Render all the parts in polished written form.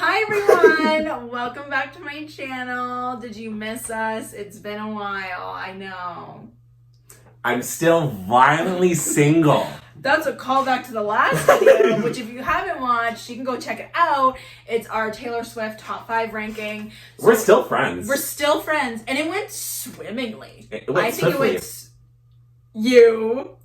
Hi everyone! Welcome back to my channel. Did you miss us? It's been a while, I know. I'm still violently single. That's a callback to the last video, which if you haven't watched, you can go check it out. It's our Taylor Swift top 5 ranking. So we're still friends. We're still friends, and it went swimmingly. It went swiftly. It went you.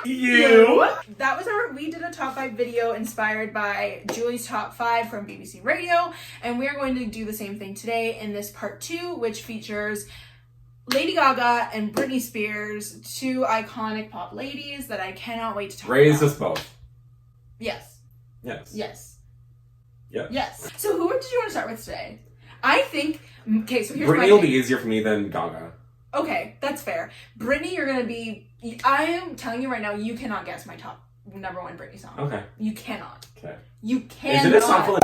You. That was we did a top 5 video inspired by Julie's top 5 from BBC Radio, and we are going to do the same thing today in this part 2, which features Lady Gaga and Britney Spears, two iconic pop ladies that I cannot wait to talk about. Raise us both. Yes. Yes. Yes. Yes. Yes. So who did you want to start with today? I think, okay, so here's Britney my thing. will be easier for me than Gaga. Okay, that's fair. Britney, you're going to be, I am telling you right now, you cannot guess my top number 1 Britney song. Okay. You cannot. Okay. You cannot. Is it a song full of...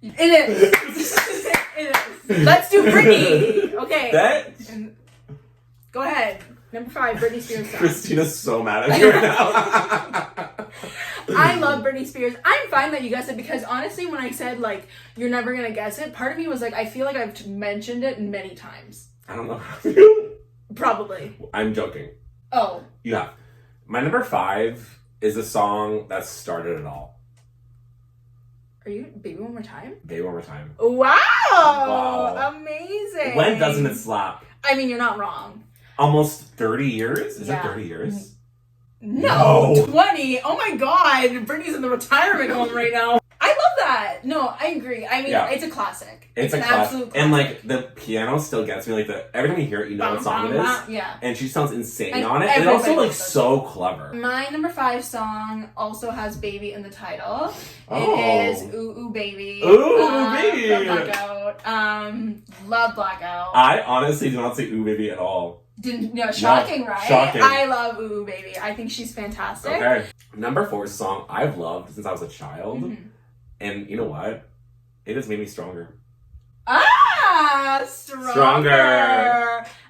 It is. It is. Let's do Britney. Okay. Go ahead. Number 5, Britney Spears song. Christina's so mad at me right now. I love Britney Spears. I'm fine that you guessed it because honestly, when I said like you're never gonna guess it, part of me was like, I feel like I've mentioned it many times. I don't know how you. Probably. I'm joking. Oh. Yeah. My number 5 is a song that started it all. Are you Baby One More Time? Baby One More Time. Wow. Amazing. When doesn't it slap? I mean, you're not wrong. Almost 30 years? Is it 30 years? No, 20. Oh my god. Britney's in the retirement home right now. I love that. No, I agree. I mean, It's a classic. It's an absolute classic. And like the piano still gets me. Like every time you hear it, you know what song it is. Yeah. And she sounds insane on it. And also like so clever. My number 5 song also has baby in the title. Oh. It is Ooh Ooh Baby. Ooh Baby. From Blackout. Love Blackout. I honestly do not say Ooh Baby at all. Shocking, right? Shocking. I love Ooh Ooh Baby. I think she's fantastic. Okay. Number 4 is a song I've loved since I was a child. Mm-hmm. And you know what? It has made me stronger. Stronger.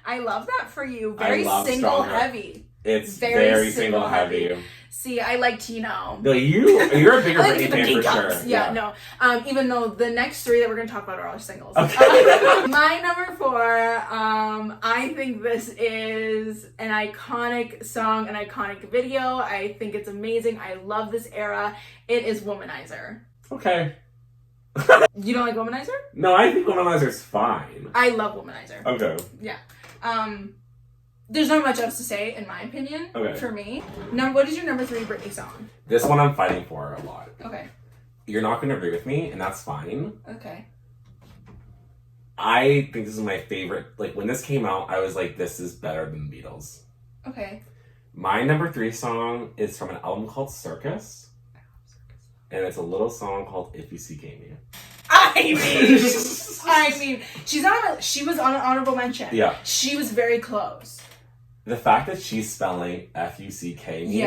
I love that for you. Very single heavy. It's very single heavy. See, I like Tino. No, you're a bigger Britney fan for sure. Yeah, no. Even though the next 3 that we're going to talk about are all singles. Okay. My number 4, I think this is an iconic song, an iconic video. I think it's amazing. I love this era. It is Womanizer. Okay. You don't like Womanizer? No, I think Womanizer's fine. I love Womanizer. Okay. Yeah. There's not much else to say, in my opinion, for me. Now, what is your number 3 Britney song? This one I'm fighting for a lot. Okay. You're not going to agree with me, and that's fine. Okay. I think this is my favorite. Like, when this came out, I was like, this is better than the Beatles. Okay. My number 3 song is from an album called Circus. And it's a little song called If You See Me. I mean, she was on an honorable mention. Yeah. She was very close. The fact that she's spelling F-U-C-K me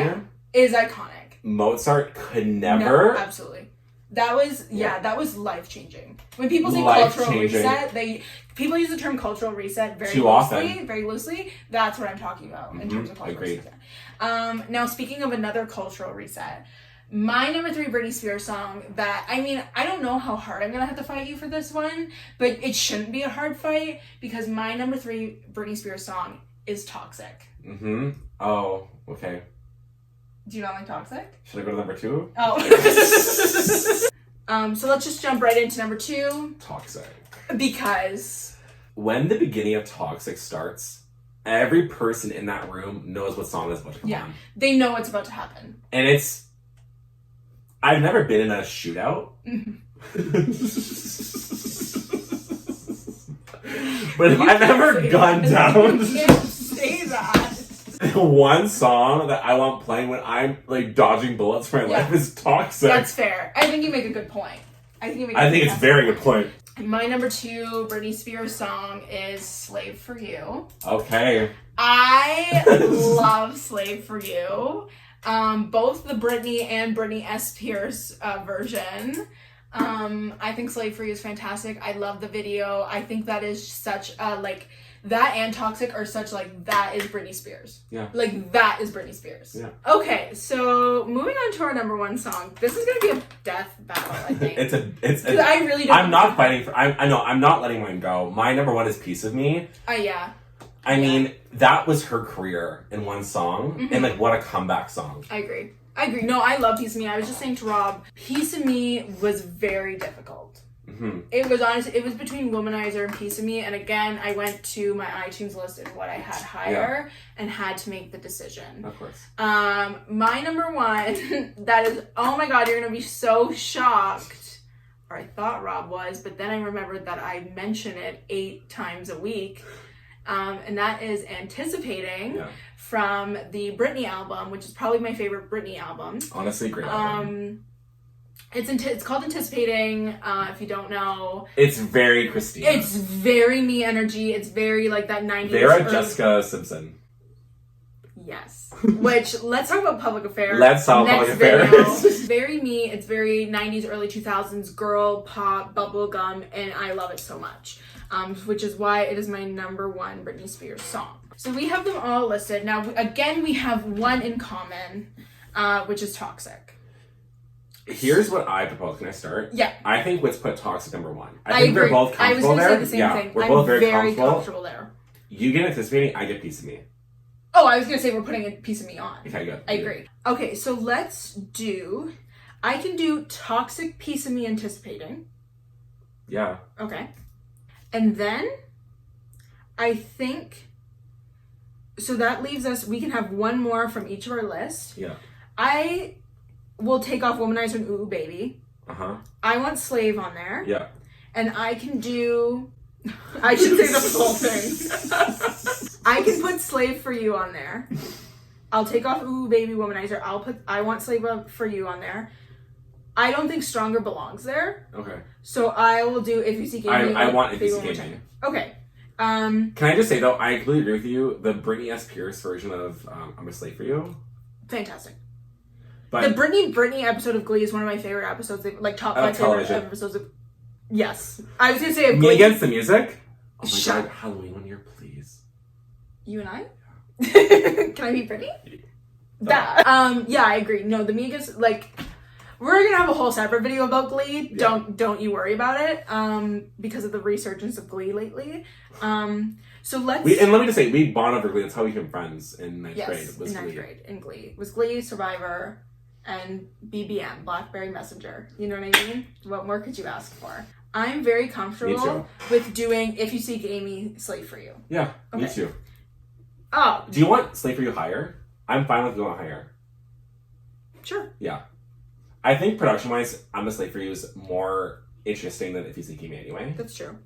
is iconic. Mozart could never. No, absolutely. That was life-changing. When people say cultural reset, people use the term cultural reset very loosely. That's what I'm talking about in terms of cultural reset. Now, speaking of another cultural reset, my number 3 Britney Spears song that, I mean, I don't know how hard I'm going to have to fight you for this one, but it shouldn't be a hard fight because my number 3 Britney Spears song is Toxic. Mm-hmm. Oh, okay. Do you not like Toxic? Should I go to number 2? Oh. So let's just jump right into number 2. Toxic. Because when the beginning of Toxic starts, every person in that room knows what song is about to come on. They know what's about to happen. And I've never been in a shootout. But if I've ever gone down... You can't say that. One song that I want playing when I'm like dodging bullets for my life is Toxic. That's fair. I think you make a good point. I think it's a very good point. My number 2 Britney Spears song is Slave for You. Okay. I love Slave for You. Both the Britney and Britney S. Spears version. I think Slave for You is fantastic. I love the video. I think that is such a That and Toxic are such, like, that is Britney Spears. Yeah. Like, that is Britney Spears. Yeah. Okay, so moving on to our number one song. This is gonna be a death battle, I think. It's I really don't. I'm not fighting for. I know. I'm not letting mine go. My number one is "Piece of Me." Yeah. I mean, that was her career in one song, and like, what a comeback song. I agree. No, I love "Piece of Me." I was just saying to Rob, "Piece of Me" was very difficult. Mm-hmm. It was honestly, it was between "Womanizer" and "Piece of Me," and again, I went to my iTunes list and what I had higher, and had to make the decision. Of course. My number one, that is, oh my god, you're gonna be so shocked, or I thought Rob was, but then I remembered that I mention it 8 times a week, and that is "Anticipating" from the Britney album, which is probably my favorite Britney album. Honestly, great album. It's called "Anticipating." If you don't know, it's very Christina. It's very me energy. It's very like that 90s. Vera Jessica Simpson. Yes. Which, let's talk about Public Affair. Let's talk Public Affair. It's very me. It's very 90s, early 2000s girl pop bubblegum, and I love it so much. Which is why it is my number one Britney Spears song. So we have them all listed. Now, again, we have one in common, which is Toxic. Here's what I propose. Can I start? Yeah. I think let's put Toxic number one. I think agree. they're both comfortable there. I was going to say the same thing. We're both very comfortable there. You get Anticipating, I get "Piece of Me." Oh, I was going to say we're putting a "Piece of Me" on. Okay, good. I agree. Okay, so I can do Toxic, "Piece of Me," Anticipating. Yeah. Okay. And then I think, so that leaves us, we can have one more from each of our lists. Yeah. I will take off "Womanizer" and "Ooh Baby." Uh-huh. I want "Slave" on there. Yeah. And I can do, I should say the full thing. I can put "Slave for You" on there. I'll take off "Ooh Baby," "Womanizer." I'll put "I Want Slave for You" on there. I don't think "Stronger" belongs there. Okay. So I will do "If You Seek Amy." I want "If You Seek Amy." Okay. Can I just say, though, I completely agree with you. The Britney S. Pierce version of "I'm a Slave for You." Fantastic. But the Britney episode of Glee is one of my favorite episodes. Like, top 5 favorite episodes of... Yes. I was going to say... Me Against the Music? Oh my Shut god, Halloween one year, please. You and I? Can I be Britney? That. Yeah, I agree. No, the Me Against... Like... We're gonna have a whole separate video about Glee. Yeah. Don't you worry about it. Because of the resurgence of Glee lately. So let's. And let me just say, we bond over Glee. That's how we became friends in ninth grade. Was in ninth grade in Glee was Glee, Survivor, and BBM, Blackberry Messenger. You know what I mean? What more could you ask for? I'm very comfortable with doing "If You Seek Amy," "Slave for You." Yeah, okay. Me too. Oh. Do you want "Slave for You" higher? I'm fine with going higher. Sure. Yeah. I think production-wise, "I'm a Slave for You" is more interesting than "If You Seek Amy" anyway. That's true.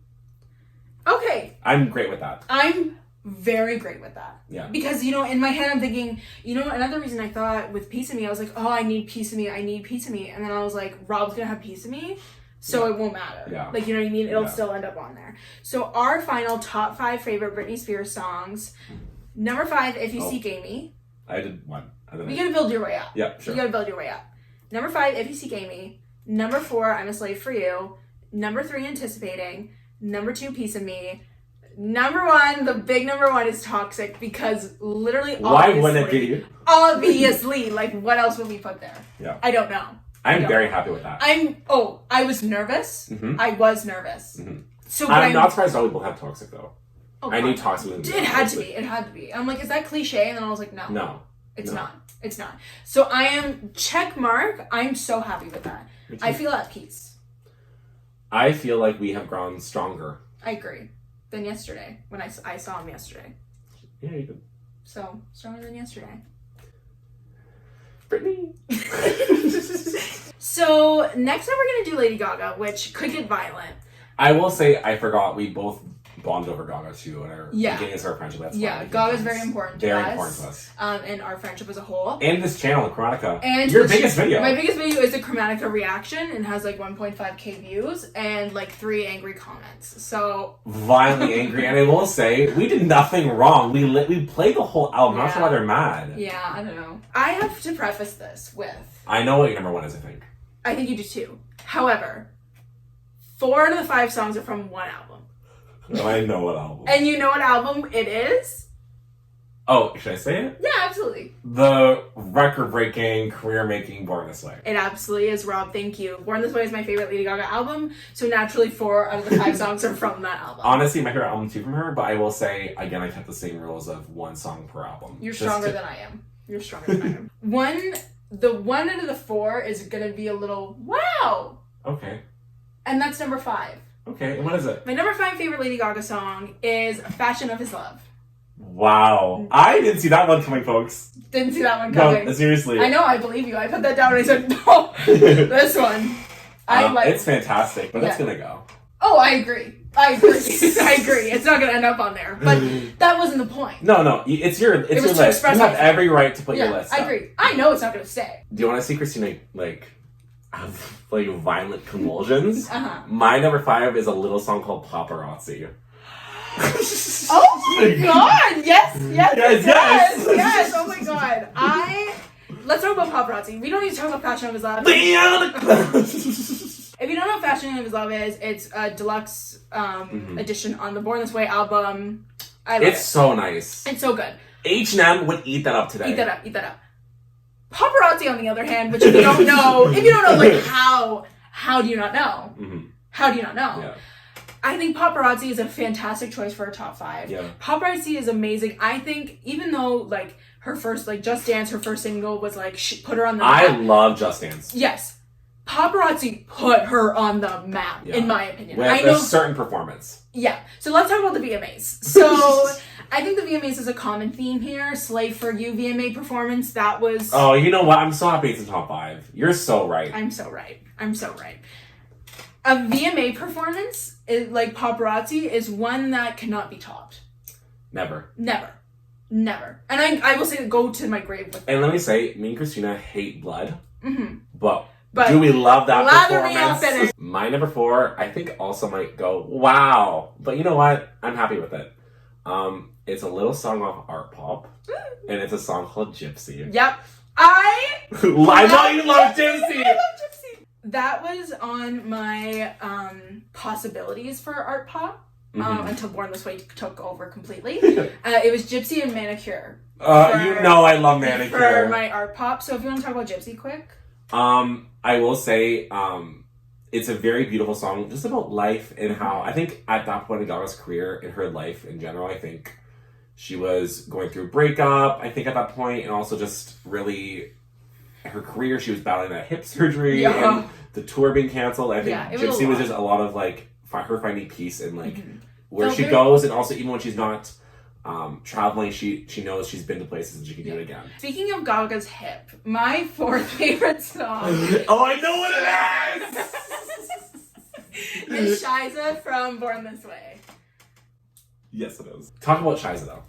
Okay. I'm great with that. I'm very great with that. Yeah. Because, in my head I'm thinking, another reason I thought with "Piece of Me," I was like, oh, I need "Piece of Me," I need "Piece of Me." And then I was like, Rob's gonna have "Piece of Me," so it won't matter. Yeah. Like, you know what I mean? It'll still end up on there. So our final top 5 favorite Britney Spears songs. Number 5, "If You Seek Amy." I did one. You gotta build your way up. Yeah, sure. You gotta build your way up. Number 5, "If You Seek Amy." Number 4, "I'm a Slave for You." Number 3, "Anticipating." Number 2, "Piece of Me." Number 1, the big number 1 is "Toxic," because literally why wouldn't it be? Obviously, like, what else would we put there? Yeah. I don't know. I'm very happy with that. I was nervous. Mm-hmm. I was nervous. Mm-hmm. So I'm not surprised all people have "Toxic" though. Oh, I knew "Toxic" was it had to be. It had to be. I'm like, is that cliche? And then I was like, no. No. It's not. It's not. So I am check mark. I'm so happy with that. I feel at peace. I feel like we have grown stronger. I agree. Than yesterday when I saw him yesterday. Yeah, you did. So stronger than yesterday. Britney. So next up we're gonna do Lady Gaga, which could get violent. I will say I forgot we both bonded over Gaga too in our beginning of our friendship. That's Gaga's very important to us. Very important to us. And our friendship as a whole. And this channel, Chromatica. And your biggest video. My biggest video is the Chromatica reaction and has like 1.5k views and like 3 angry comments. So violently angry. And I will say, we did nothing wrong. We played the whole album. I'm not sure why they're mad. Yeah, I don't know. I have to preface this with... I know what your number 1 is, I think. I think you do too. However, 4 out of the 5 songs are from one album. I know what album. And you know what album it is? Oh, should I say it? Yeah, absolutely. The record-breaking, career-making Born This Way. It absolutely is, Rob. Thank you. Born This Way is my favorite Lady Gaga album, so naturally 4 out of the 5 songs are from that album. Honestly, my favorite album too from her, but I will say, again, I kept the same rules of 1 song per album. You're stronger than I am. You're stronger than I am. The one out of the 4 is going to be a little, wow! Okay. And that's number 5. Okay, and what is it? My number 5 favorite Lady Gaga song is Fashion of His Love. Wow. I didn't see that one coming, folks. Didn't see that one coming. No, seriously. I know, I believe you. I put that down and I said, no, this one. It's fantastic, but it's gonna go. Oh, I agree. I agree. It's not gonna end up on there. But that wasn't the point. No. It's your list. You have every right to put your list I agree. I know it's not gonna stay. Do you want to see Christina, have, violent convulsions? Uh-huh. My number 5 is a little song called Paparazzi. Oh my god! Yes! Oh my god! Let's talk about Paparazzi. We don't need to talk about Fashion of His Love. If you don't know what Fashion of His Love is, it's a deluxe edition on the Born This Way album. It's so nice. It's so good. H&M would eat that up today. Eat that up. Paparazzi, on the other hand, which if you don't know, how do you not know? Mm-hmm. How do you not know? Yeah. I think Paparazzi is a fantastic choice for a top 5. Yeah. Paparazzi is amazing. I think even though her first Just Dance, her first single was put her on the map. I love Just Dance. Yes. Paparazzi put her on the map, in my opinion. With a certain performance. Yeah. So let's talk about the VMAs. So I think the VMAs is a common theme here. Slave for You VMA performance. That was... Oh, you know what? I'm so happy it's in top 5. You're so right. I'm so right. A VMA performance, like Paparazzi, is one that cannot be topped. Never. And I will say, go to my grave with that. And let me say, me and Christina hate blood. Mm-hmm. But do we love that performance? Me up in it. My number 4, I think also might go, wow. But you know what? I'm happy with it. It's a little song off Art Pop. And it's a song called Gypsy. Yep. I know you love Gypsy! I love Gypsy! That was on my possibilities for Art Pop until Born This Way took over completely. It was Gypsy and Manicure. I love Manicure. For my Art Pop. So if you want to talk about Gypsy quick. I will say, it's a very beautiful song just about life and how, I think at that point in Gaga's career, in her life in general, I think she was going through a breakup, I think at that point, and also just really... her career, she was battling that hip surgery and the tour being canceled. I think Gypsy was just a lot of her finding peace in where she goes, and also even when she's not traveling, she knows she's been to places and she can do it again. Speaking of Gaga's hip, my 4th favorite song. Oh, I know what it is Shiza from Born This Way. Yes, it is. Talk about Shiza though.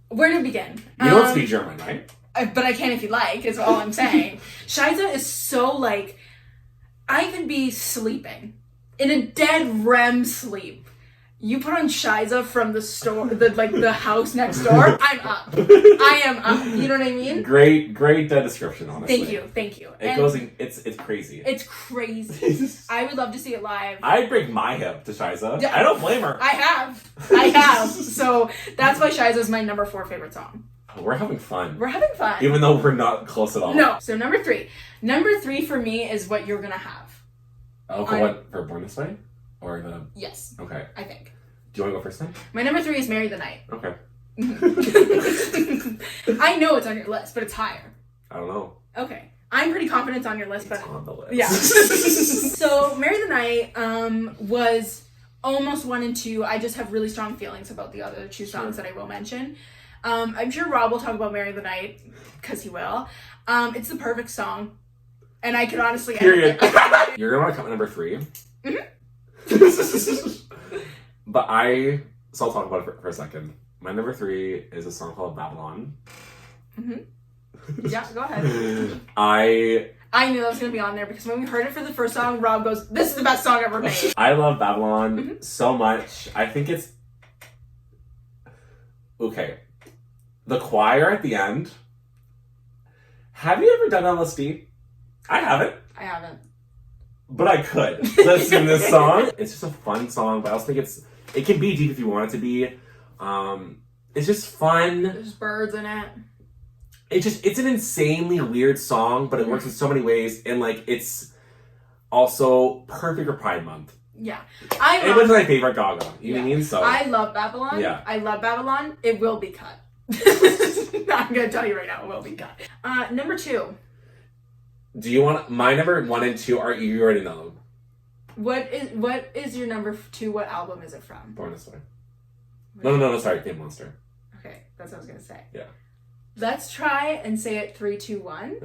Where to begin? You don't speak German, right? But I can if you like, is all I'm saying. Shiza is so I could be sleeping in a dead REM sleep. You put on Shiza from the store, the house next door, I'm up. I am up. You know what I mean? Great description, honestly. Thank you. It's crazy. It's crazy. I would love to see it live. I'd break my hip to Shiza. I don't blame her. I have. So that's why Shiza is my number 4 favorite song. We're having fun. Even though we're not close at all. No. So number 3. Number 3 for me is What You're Gonna Have. Oh, for Born This Way? Or the... Yes. Okay. I think. Do you want to go first then? My number 3 is Marry the Night. Okay. I know it's on your list, but it's higher. I don't know. Okay. I'm pretty confident it's on your list, but... It's on the list. Yeah. So, Marry the Night was almost 1 and 2. I just have really strong feelings about the other 2 songs that I will mention. I'm sure Rob will talk about Marry the Night, because he will. It's the perfect song. And I could honestly... Period. You're going to want to come at number 3. Mm-hmm. So I'll talk about it for a second. My number 3 is a song called Babylon. Mm-hmm. Yeah, go ahead. I knew that was going to be on there because when we heard it for the first song, Rob goes, "This is the best song ever made." I love Babylon so much. I think it's... Okay. The choir at the end. Have you ever done LSD? I haven't. but I could listen to this song. It's just a fun song, but I also think it can be deep if you want it to be. It's just fun. There's birds in it. It's an insanely weird song, but it works in so many ways, and like it's also perfect for Pride Month. Yeah. It was my favorite Gaga. You know what I mean? So I love Babylon. Yeah. I love Babylon. It will be cut. I'm gonna tell you right now, it will be cut. Number 2. Do you want my number 1 and 2? Are you already know them? What is your number 2? What album is it from? Born This Way. No. Sorry, Game Monster. Okay, that's what I was gonna say. Yeah. Let's try and say it 3, 2, 1.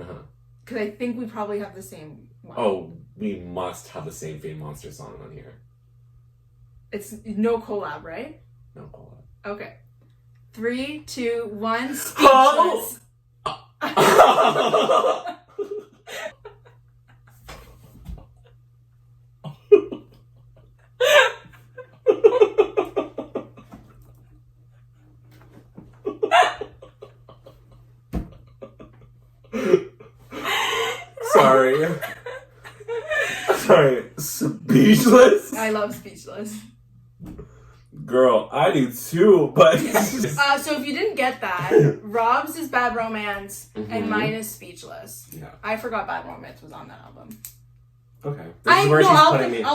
Because I think we probably have the same one. Oh, we must have the same Fame Monster song on here. It's no collab, right? No collab. Okay. 3, 2, 1. Speechless. Oh! Sorry. Speechless? I love Speechless. Girl, I do too, but... So if you didn't get that, Rob's is Bad Romance, and mine is Speechless. Yeah. I forgot Bad Romance was on that album. Okay. I'll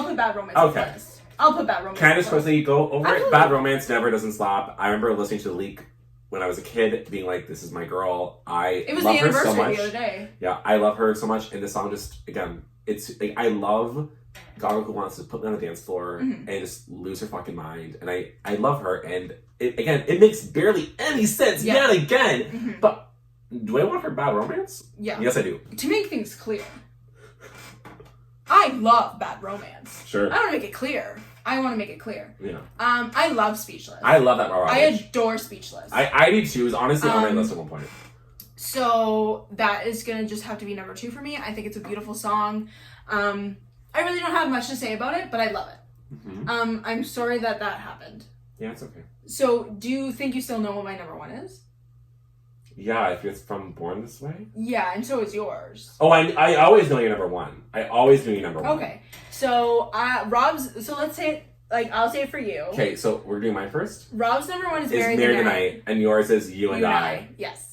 put Bad Romance on the Okay. list. I'll put Bad Romance. Can I just quickly go over Absolutely. it? Bad Romance never doesn't stop. I remember listening to the leak when I was a kid, being like, this is my girl. It was love the her so anniversary much. the other day. Yeah, I love her so much. And the song just, again, it's like, I love Gaga who wants to put me on the dance floor and just lose her fucking mind. And I love her. And it makes barely any sense yet again. But do I want her Bad Romance? Yeah. Yes, I do. To make things clear, I love Bad Romance. Sure. I want to make it clear. Yeah. I love Speechless. I love that Robert. I adore Speechless. I do too. It was honestly on my list at one point. So that is gonna just have to be number 2 for me. I think it's a beautiful song. I really don't have much to say about it, but I love it. I'm sorry that happened. Yeah, it's okay. So do you think you still know what my number 1 is? Yeah, if it's from Born This Way. Yeah, and so is yours. Oh, I always know you're number 1. I always knew you're number 1. Okay, so Rob's. So let's say I'll say it for you. Okay, so we're doing mine first. Rob's number 1 is Marry the Night, and yours is You and I. Yes.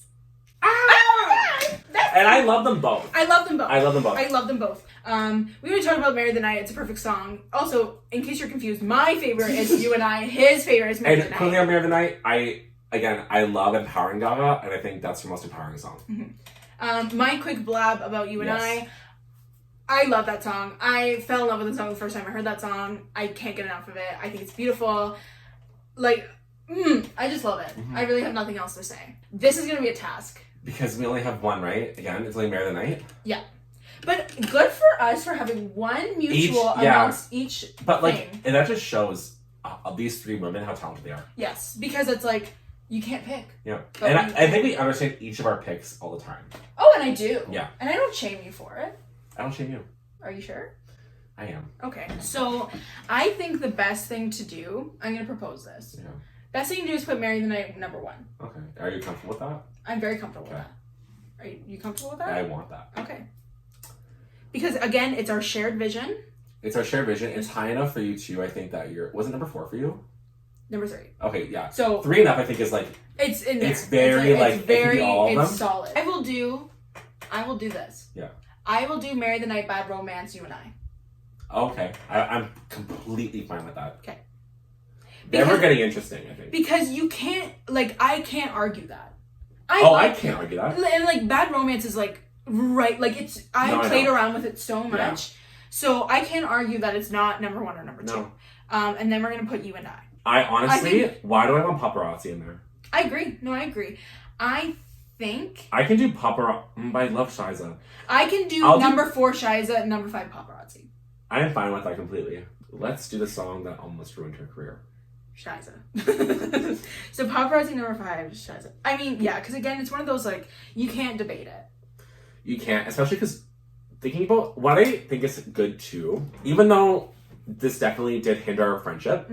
And I love them both. I love them both. I love them both. I love them both. We already talked about Marry the Night. It's a perfect song. Also, in case you're confused, my favorite is You and I. His favorite is Marry the Night. And quickly on Marry the Night, I love empowering Gaga, and I think that's her most empowering song. My quick blab about You and I love that song. I fell in love with the song the first time I heard that song. I can't get enough of it. I think it's beautiful. Like, I just love it. I really have nothing else to say. This is going to be a task. Because we only have one, right? Again, it's only Marry the Night? Yeah. But good for us for having one mutual amongst each But, thing. and that just shows of these 3 women how talented they are. Yes, because it's like, you can't pick. Yeah. And I think we understand each of our picks all the time. Oh, and I do. Yeah. And I don't shame you for it. I don't shame you. Are you sure? I am. Okay. So, I think the best thing to do, I'm going to propose this. Yeah. Best thing to do is put Marry the Night number 1. Okay. Are you comfortable with that? I'm very comfortable with that. Are you comfortable with that? I want that. Okay. Because, again, it's our shared vision. It's our shared vision. It's high enough for you too. I think that was it number 4 for you? Number 3. Okay, yeah. So 3 and up, I think, is like it's in there. It's very it can be all of them. It's solid. I will do this. Yeah. I will do Marry the Night, Bad Romance, You and I. Okay, I'm completely fine with that. Okay. Then we're getting interesting, I think. Because you can't, I can't argue that. I can't argue that. And Bad Romance is right, I played around with it so much. Yeah. So I can't argue that it's not number 1 or number 2. No. And then we're going to put You and I. I honestly, why do I want Paparazzi in there? I agree. No, I agree. I think I can do Paparazzi, but I love Shiza. I can do number 4 Shiza and number 5 Paparazzi. I am fine with that completely. Let's do the song that almost ruined her career. Shiza. So Paparazzi number 5 is Shiza. I mean, yeah, because again, it's one of those, you can't debate it. You can't, especially because thinking about what I think is good too, even though this definitely did hinder our friendship,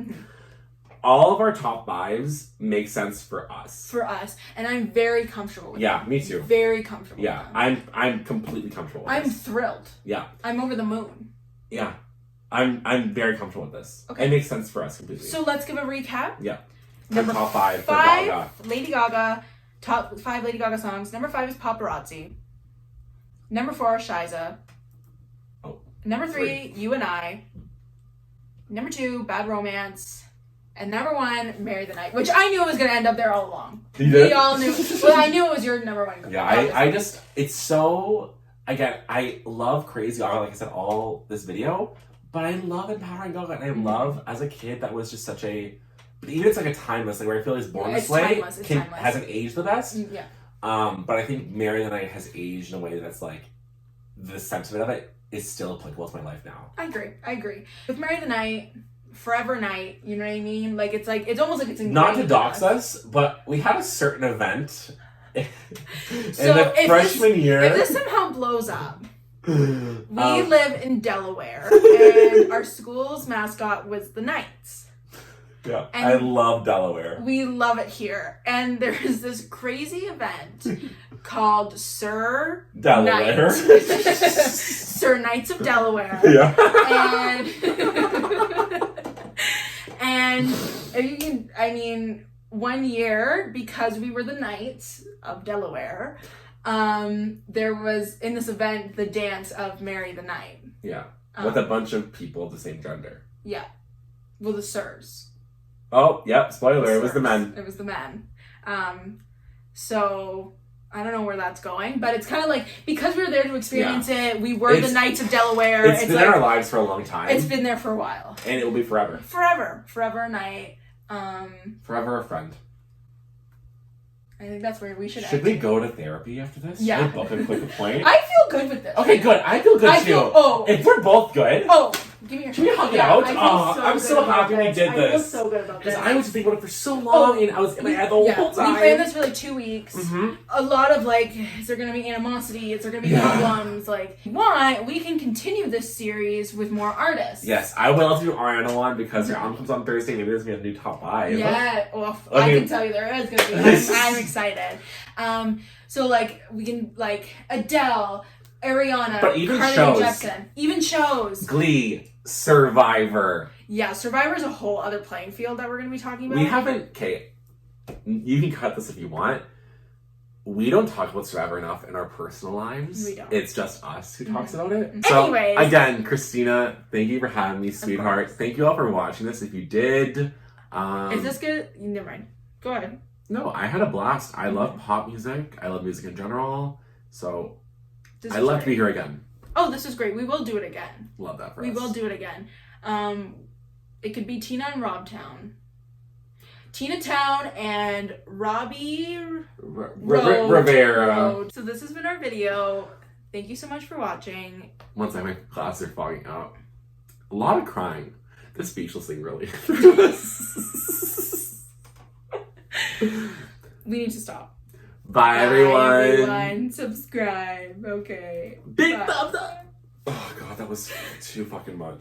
all of our top 5s make sense for us. For us. And I'm very comfortable with them. Me too. Very comfortable with them. I'm completely comfortable with I'm thrilled. Yeah. I'm over the moon. Yeah. I'm very comfortable with this. Okay. It makes sense for us completely. So let's give a recap. Yeah. Number top 5 for Gaga. Lady Gaga. Top 5 Lady Gaga songs. Number 5 is Paparazzi. Number 4, Shiza. Oh. Number 3, You and I. Number 2, Bad Romance. And number 1, Marry the Night, which I knew was going to end up there all along. You did? We all knew. Well, I knew it was your number 1. Yeah, I just, it's so, again, I love Crazy Gaga, like I said, all this video, but I love Empowering Gaga, and I love, as a kid, that was just such a, but even it's like a timeless, like where I feel like Born This Way hasn't aged the best. Yeah. But I think Marry the Night has aged in a way that's like, the sentiment of it is still applicable to my life now. I agree. With Marry the Night, Forever Night, you know what I mean? Like, it's almost like it's ingrained. Not to dox us, but we had a certain event in the freshman year. If this somehow blows up, we live in Delaware, and our school's mascot was the Knights. Yeah, and I love Delaware. We love it here. And there's this crazy event called Sir Delaware. Sir Knights of Delaware. Yeah. And you can, I mean, one year, because we were the Knights of Delaware, there was, in this event, the dance of Marry the Night. Yeah. With a bunch of people of the same gender. Yeah. Well, the Sirs. Oh, yep. Spoiler. It was the men. It was the men. So I don't know where that's going, but it's kind of like, because we were there to experience it, we were the Knights of Delaware. It's been like, in our lives for a long time. It's been there for a while. And it will be forever. Forever a night. Forever a friend. I think that's where we should Should we go to therapy after this? Yeah. Should we book a quick point? I feel good with this. Okay, good. I feel good too. If we're both good. Oh, give me your Can we hug it out? I'm so happy we did this. I feel so good about this. Because I was just thinking about it for so long, and I was in my head the whole time. We planned this for like 2 weeks. Mm-hmm. A lot of like, is there going to be animosity? Is there going to be problems? Like, we can continue this series with more artists. Yes, I would love to do Ariana one, because her album comes on Thursday. Maybe there's going to be a new top 5. Yeah, well, I can tell you there is going to be. I'm excited. So like, we can, like, Adele, Ariana, but even Carly shows. Jepsen, even shows. Glee, Survivor. Yeah, Survivor is a whole other playing field that we're going to be talking about. We haven't, okay, you can cut this if you want. We don't talk about Survivor enough in our personal lives. We don't. It's just us who talks about it. So, anyways. Again, Christina, thank you for having me, sweetheart. Thank you all for watching this. If you did. Is this good? Never mind. Go ahead. No, I had a blast. I love pop music. I love music in general. So, I'd love to be here again. Oh, this is great. We will do it again. Love that for us. We will do it again. It could be Tina and Rob Town. Tina Town and Robbie Rivera. So this has been our video. Thank you so much for watching. One second, my glasses are fogging out. A lot of crying. The speechless thing really. We need to stop. Bye, everyone. Bye, everyone. Subscribe. Okay. Big thumbs up. Oh, God, that was too fucking much.